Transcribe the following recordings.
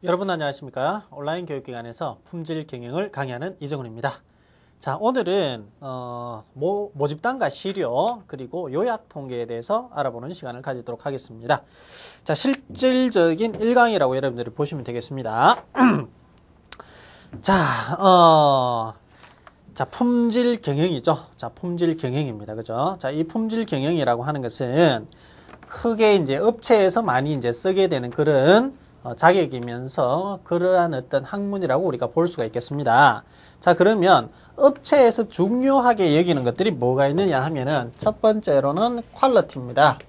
여러분 안녕하십니까? 온라인 교육기관에서 품질 경영을 강의하는 이정훈입니다. 자, 오늘은 모집단과 시료 그리고 요약 통계에 대해서 알아보는 시간을 가지도록 하겠습니다. 자, 실질적인 1강이라고 여러분들이 보시면 되겠습니다. 자, 품질 경영이죠. 자, 품질 경영입니다. 그죠? 자, 이 품질 경영이라고 하는 것은 크게 이제 업체에서 많이 이제 쓰게 되는 그런 자격이면서 그러한 어떤 학문이라고 우리가 볼 수가 있겠습니다. 자, 그러면 업체에서 중요하게 여기는 것들이 뭐가 있느냐 하면은 첫 번째로는 퀄리티입니다.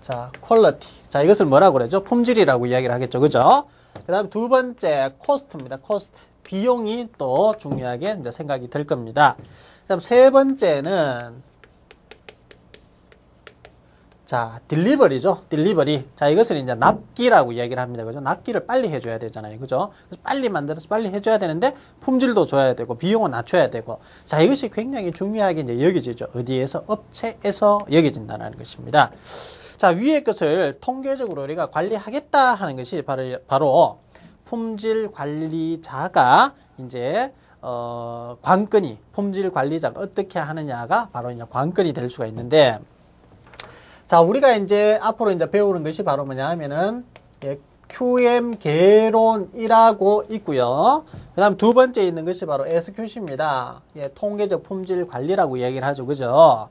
자, 퀄리티. 자, 이것을 뭐라고 그러죠? 품질이라고 이야기를 하겠죠. 그죠? 그 다음 두 번째 코스트입니다. 코스트. 비용이 또 중요하게 이제 생각이 들 겁니다. 그 다음 세 번째는 자, 딜리버리죠. 딜리버리. 자, 이것을 이제 납기라고 이야기를 합니다. 그죠? 납기를 빨리 해줘야 되잖아요. 그죠? 그래서 빨리 만들어서 빨리 해줘야 되는데 품질도 줘야 되고 비용은 낮춰야 되고. 자, 이것이 굉장히 중요하게 이제 여겨지죠. 어디에서? 업체에서 여겨진다는 것입니다. 자, 위의 것을 통계적으로 우리가 관리하겠다 하는 것이 바로 품질 관리자가 이제 관건이 품질 관리자가 어떻게 하느냐가 바로 이제 관건이 될 수가 있는데. 자, 우리가 이제 앞으로 이제 배우는 것이 바로 뭐냐 하면은 QM 개론이라고 있고요. 그 다음 두 번째 있는 것이 바로 SQC입니다. 통계적 품질 관리라고 이야기를 하죠. 그죠?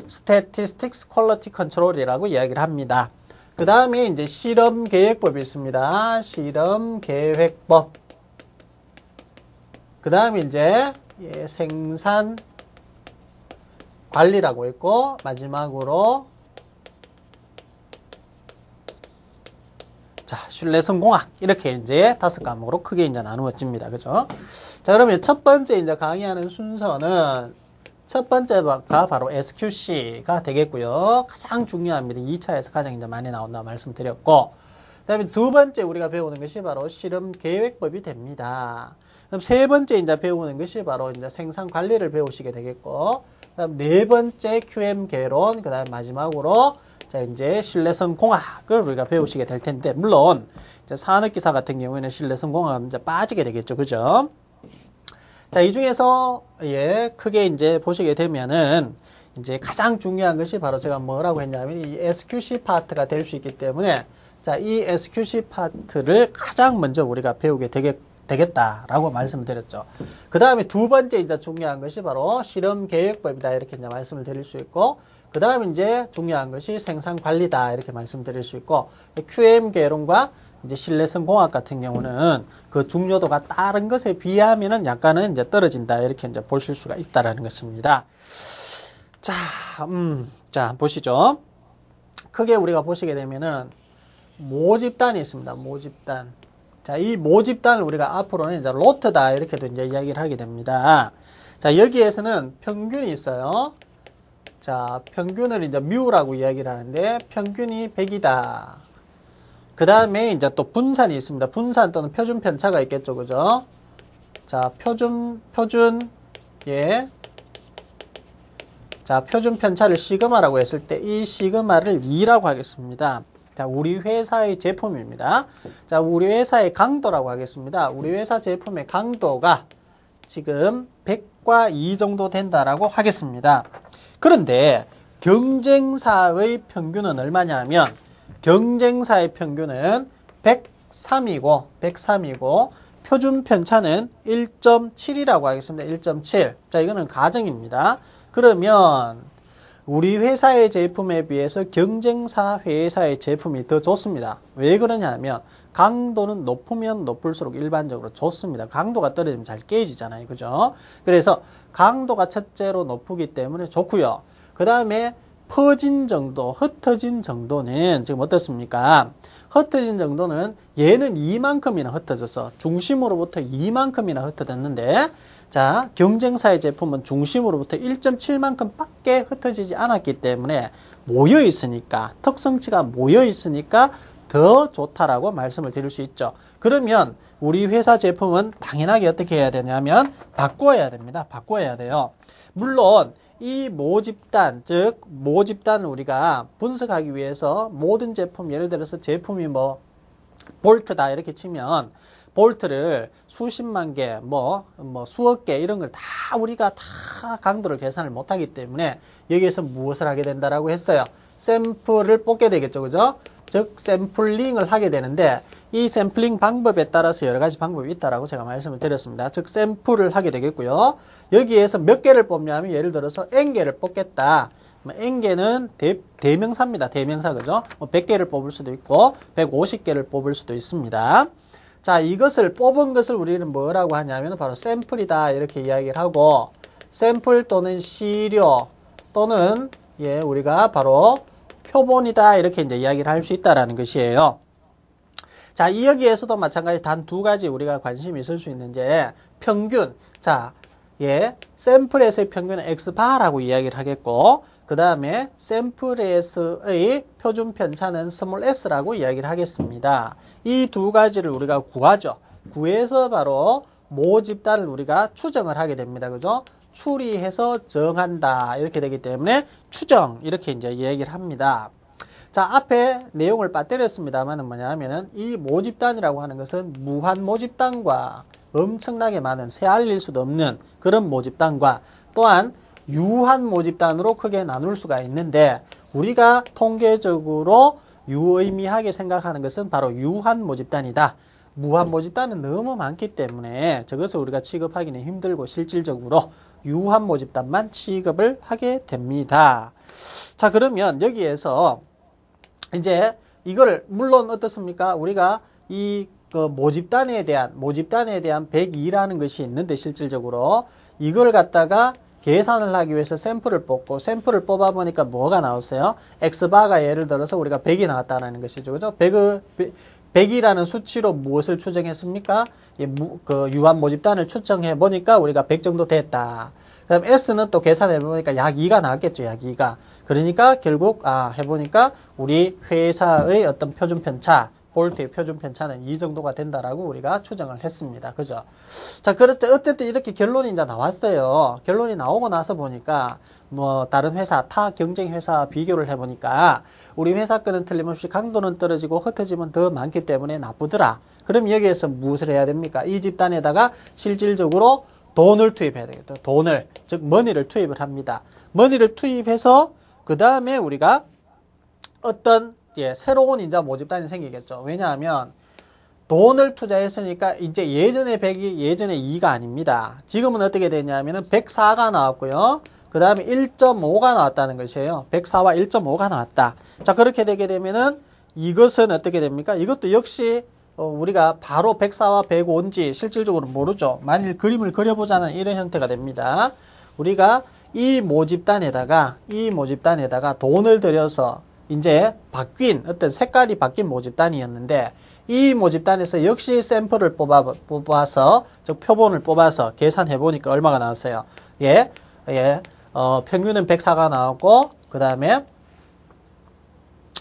Statistics Quality Control이라고 이야기를 합니다. 그 다음에 이제 실험 계획법이 있습니다. 실험 계획법. 그 다음에 이제 생산 관리라고 있고 마지막으로 자, 신뢰성공학 이렇게 이제 5과목으로 크게 이제 나누어집니다. 그죠? 자, 그러면 첫 번째 이제 강의하는 순서는 첫 번째가 바로 SQC가 되겠고요. 가장 중요합니다. 2차에서 가장 이제 많이 나온다고 말씀드렸고, 그다음에 두 번째 우리가 배우는 것이 바로 실험 계획법이 됩니다. 그럼 세 번째 이제 배우는 것이 바로 이제 생산 관리를 배우시게 되겠고, 그다음 네 번째 QM 개론, 그다음 마지막으로 자, 이제 신뢰성 공학을 우리가 배우시게 될 텐데, 물론, 이제 산업기사 같은 경우에는 신뢰성 공학은 이제 빠지게 되겠죠. 그죠? 자, 이 중에서, 크게 이제 보시게 되면은, 이제 가장 중요한 것이 바로 제가 뭐라고 했냐면, 이 SQC 파트가 될 수 있기 때문에, 자, 이 SQC 파트를 가장 먼저 우리가 배우게 되겠다라고 말씀드렸죠. 그 다음에 두 번째 이제 중요한 것이 바로 실험 계획법이다. 이렇게 이제 말씀을 드릴 수 있고, 그 다음에 이제 중요한 것이 생산 관리다. 이렇게 말씀드릴 수 있고, QM 개론과 이제 신뢰성 공학 같은 경우는 그 중요도가 다른 것에 비하면은 약간은 이제 떨어진다. 이렇게 이제 보실 수가 있다라는 것입니다. 자, 자, 보시죠. 크게 우리가 보시게 되면은 모집단이 있습니다. 모집단. 자, 이 모집단을 우리가 앞으로는 이제 로트다. 이렇게도 이제 이야기를 하게 됩니다. 자, 여기에서는 평균이 있어요. 자, 평균을 이제 뮤라고 이야기를 하는데 평균이 100이다. 그 다음에 이제 또 분산이 있습니다. 분산 또는 표준 편차가 있겠죠. 그죠? 자, 표준 자, 표준 편차를 시그마라고 했을 때 이 시그마를 2라고 하겠습니다. 자, 우리 회사의 제품입니다. 자, 우리 회사의 강도라고 하겠습니다. 우리 회사 제품의 강도가 지금 100과 2 정도 된다라고 하겠습니다. 그런데 경쟁사의 평균은 얼마냐 하면 경쟁사의 평균은 103이고 표준 편차는 1.7이라고 하겠습니다. 1.7. 자, 이거는 가정입니다. 그러면 우리 회사의 제품에 비해서 경쟁사 회사의 제품이 더 좋습니다. 왜 그러냐 하면 강도는 높으면 높을수록 일반적으로 좋습니다. 강도가 떨어지면 잘 깨지잖아요. 그죠? 그래서 강도가 첫째로 높기 때문에 좋고요. 그 다음에 퍼진 정도, 흩어진 정도는 지금 어떻습니까? 흩어진 정도는 얘는 이만큼이나 흩어져서 중심으로부터 이만큼이나 흩어졌는데 자, 경쟁사의 제품은 중심으로부터 1.7만큼 밖에 흩어지지 않았기 때문에 모여 있으니까 특성치가 모여 있으니까 더 좋다라고 말씀을 드릴 수 있죠. 그러면 우리 회사 제품은 당연하게 어떻게 해야 되냐면 바꿔야 됩니다. 바꿔야 돼요. 물론 이 모집단, 즉 모집단을 우리가 분석하기 위해서 모든 제품, 예를 들어서 제품이 뭐 볼트다 이렇게 치면 볼트를 수십만 개, 수억 개 이런 걸 다 우리가 다 강도를 계산을 못하기 때문에 여기에서 무엇을 하게 된다라고 했어요? 샘플을 뽑게 되겠죠, 그죠? 즉 샘플링을 하게 되는데 이 샘플링 방법에 따라서 여러 가지 방법이 있다라고 제가 말씀을 드렸습니다. 즉 샘플을 하게 되겠고요. 여기에서 몇 개를 뽑냐면 예를 들어서 N개를 뽑겠다. N개는 대명사입니다. 대명사, 그죠? 100개를 뽑을 수도 있고 150개를 뽑을 수도 있습니다. 자, 이것을 뽑은 것을 우리는 뭐라고 하냐면 바로 샘플이다 이렇게 이야기를 하고, 샘플 또는 시료 또는 우리가 바로 표본이다 이렇게 이제 이야기를 할 수 있다라는 것이에요. 자, 이 여기에서도 마찬가지 단 두 가지 우리가 관심이 있을 수 있는 게 평균. 자, 샘플에서의 평균은 X바라고 이야기를 하겠고, 그 다음에 샘플에서의 표준 편차는 스몰 s라고 이야기를 하겠습니다. 이 두 가지를 우리가 구하죠. 구해서 바로 모집단을 우리가 추정을 하게 됩니다. 그죠? 추리해서 정한다. 이렇게 되기 때문에 추정. 이렇게 이제 이야기를 합니다. 자, 앞에 내용을 빠뜨렸습니다만은 뭐냐면은 이 모집단이라고 하는 것은 무한 모집단과 엄청나게 많은 세알릴 수도 없는 그런 모집단과 또한 유한 모집단으로 크게 나눌 수가 있는데, 우리가 통계적으로 유의미하게 생각하는 것은 바로 유한 모집단이다. 무한 모집단은 너무 많기 때문에 저것을 우리가 취급하기는 힘들고 실질적으로 유한 모집단만 취급을 하게 됩니다. 자, 그러면 여기에서 이제 이거를 물론 어떻습니까? 우리가 이 모집단에 대한 102라는 것이 있는데 실질적으로 이걸 갖다가 계산을 하기 위해서 샘플을 뽑고, 샘플을 뽑아 보니까 뭐가 나왔어요? X바가 예를 들어서 우리가 100이 나왔다는 것이죠. 그죠? 100이라는 수치로 무엇을 추정했습니까? 유한 모집단을 추정해 보니까 우리가 100 정도 됐다. 그 다음 S는 또 계산해 보니까 약 2가 나왔겠죠. 약 2가. 그러니까 결국 해보니까 우리 회사의 어떤 표준 편차, 볼트의 표준 편차는 이 정도가 된다라고 우리가 추정을 했습니다. 그죠? 자, 어쨌든 이렇게 결론이 이제 나왔어요. 결론이 나오고 나서 보니까 다른 회사, 타 경쟁 회사 비교를 해보니까 우리 회사 거는 틀림없이 강도는 떨어지고 흩어짐은 더 많기 때문에 나쁘더라. 그럼 여기에서 무엇을 해야 됩니까? 이 집단에다가 실질적으로 돈을 투입해야 되겠죠. 돈을, 즉 머니를 투입을 합니다. 머니를 투입해서 그 다음에 우리가 어떤 새로운 이제 모집단이 생기겠죠. 왜냐하면 돈을 투자했으니까 이제 예전에 100이 예전에 2가 아닙니다. 지금은 어떻게 되냐면은 104가 나왔고요. 그 다음에 1.5가 나왔다는 것이에요. 104와 1.5가 나왔다. 자, 그렇게 되게 되면은 이것은 어떻게 됩니까? 이것도 역시 우리가 바로 104와 105인지 실질적으로 모르죠. 만일 그림을 그려보자는 이런 형태가 됩니다. 우리가 이 모집단에다가 돈을 들여서 이제 바뀐 어떤 색깔이 바뀐 모집단이었는데, 이 모집단에서 역시 샘플을 뽑아서 즉 표본을 뽑아서 계산해 보니까 얼마가 나왔어요? 평균은 104가 나왔고, 그 다음에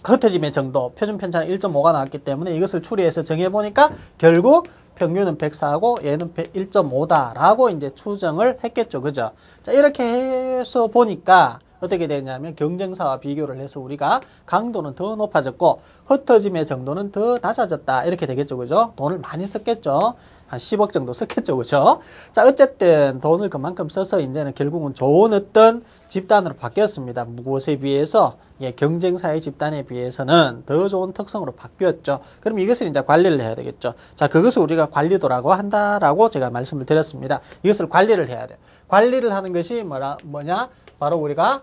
흩어짐의 정도, 표준 편차는 1.5가 나왔기 때문에 이것을 추리해서 정해 보니까 결국 평균은 104고 얘는 1.5다라고 이제 추정을 했겠죠. 그죠? 자, 이렇게 해서 보니까 어떻게 되냐면 경쟁사와 비교를 해서 우리가 강도는 더 높아졌고 흩어짐의 정도는 더 낮아졌다. 이렇게 되겠죠. 그죠? 돈을 많이 썼겠죠. 한 10억 정도 썼겠죠. 그죠? 자, 어쨌든 돈을 그만큼 써서 이제는 결국은 좋은 어떤 집단으로 바뀌었습니다. 무엇에 비해서? 경쟁사의 집단에 비해서는 더 좋은 특성으로 바뀌었죠. 그럼 이것을 이제 관리를 해야 되겠죠. 자, 그것을 우리가 관리도라고 한다라고 제가 말씀을 드렸습니다. 이것을 관리를 해야 돼요. 관리를 하는 것이 뭐냐? 바로 우리가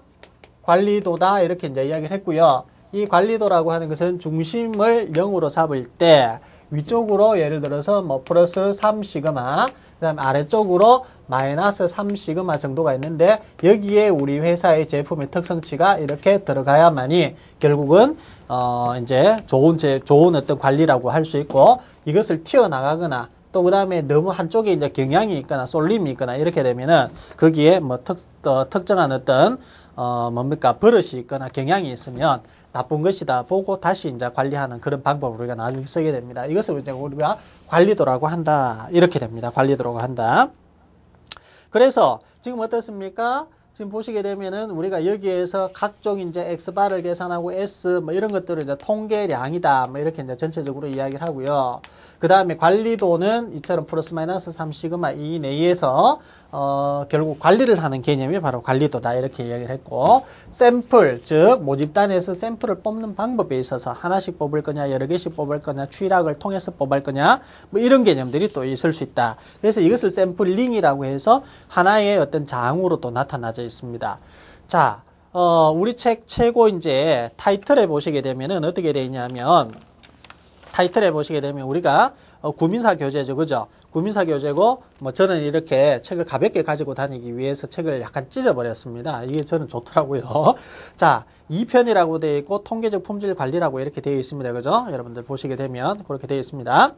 관리도다 이렇게 이제 이야기를 했고요. 이 관리도라고 하는 것은 중심을 0으로 잡을 때 위쪽으로 예를 들어서 플러스 3시그마, 그 다음에 아래쪽으로 마이너스 3시그마 정도가 있는데, 여기에 우리 회사의 제품의 특성치가 이렇게 들어가야만이 결국은 이제 좋은 어떤 관리라고 할 수 있고, 이것을 튀어나가거나 또 그 다음에 너무 한쪽에 이제 경향이 있거나 쏠림이 있거나 이렇게 되면은 거기에 특정한 어떤 버릇이 있거나 경향이 있으면 나쁜 것이다 보고 다시 이제 관리하는 그런 방법을 우리가 나중에 쓰게 됩니다. 이것을 이제 우리가 관리도라고 한다. 이렇게 됩니다. 관리도라고 한다. 그래서 지금 어떻습니까? 지금 보시게 되면은 우리가 여기에서 각종 이제 X바를 계산하고 S 뭐 이런 것들을 이제 통계량이다. 뭐 이렇게 이제 전체적으로 이야기를 하고요. 그 다음에 관리도는 이처럼 플러스 마이너스 3 시그마 이 내에서 결국 관리를 하는 개념이 바로 관리도다. 이렇게 이야기를 했고, 샘플, 즉 모집단에서 샘플을 뽑는 방법에 있어서 하나씩 뽑을 거냐, 여러 개씩 뽑을 거냐, 추락을 통해서 뽑을 거냐, 뭐 이런 개념들이 또 있을 수 있다. 그래서 이것을 샘플링이라고 해서 하나의 어떤 장으로 또 나타나져 있습니다. 자, 우리 책 최고 이제 타이틀에 보시게 되면은 어떻게 되어 있냐면, 타이틀에 보시게 되면 우리가 구민사 교재죠, 그죠? 구민사 교재고, 뭐 저는 이렇게 책을 가볍게 가지고 다니기 위해서 책을 약간 찢어버렸습니다. 이게 저는 좋더라고요. 자, 2편이라고 되어 있고 통계적 품질 관리라고 이렇게 되어 있습니다, 그죠? 여러분들 보시게 되면 그렇게 되어 있습니다.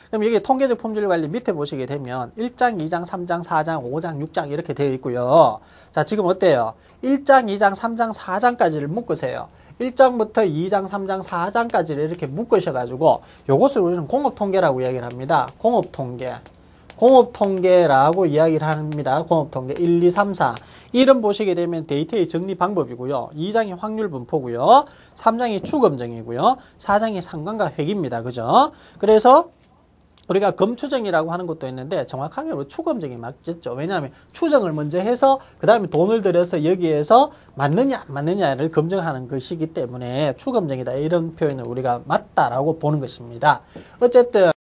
그럼 여기 통계적 품질 관리 밑에 보시게 되면 1장, 2장, 3장, 4장, 5장, 6장 이렇게 되어 있고요. 자, 지금 어때요? 1장, 2장, 3장, 4장까지를 묶으세요. 1장부터 2장, 3장, 4장까지를 이렇게 묶으셔가지고 요것을 우리는 공업통계라고 이야기를 합니다. 공업통계. 공업통계라고 이야기를 합니다. 공업통계 1, 2, 3, 4. 이름 보시게 되면 데이터의 정리 방법이고요. 2장이 확률 분포고요. 3장이 추검정이고요. 4장이 상관과 획입니다. 그죠? 그래서 우리가 검추정이라고 하는 것도 있는데 정확하게 우리 추검정이 맞겠죠. 왜냐하면 추정을 먼저 해서 그 다음에 돈을 들여서 여기에서 맞느냐 안 맞느냐를 검증하는 것이기 때문에 추검정이다. 이런 표현을 우리가 맞다라고 보는 것입니다. 어쨌든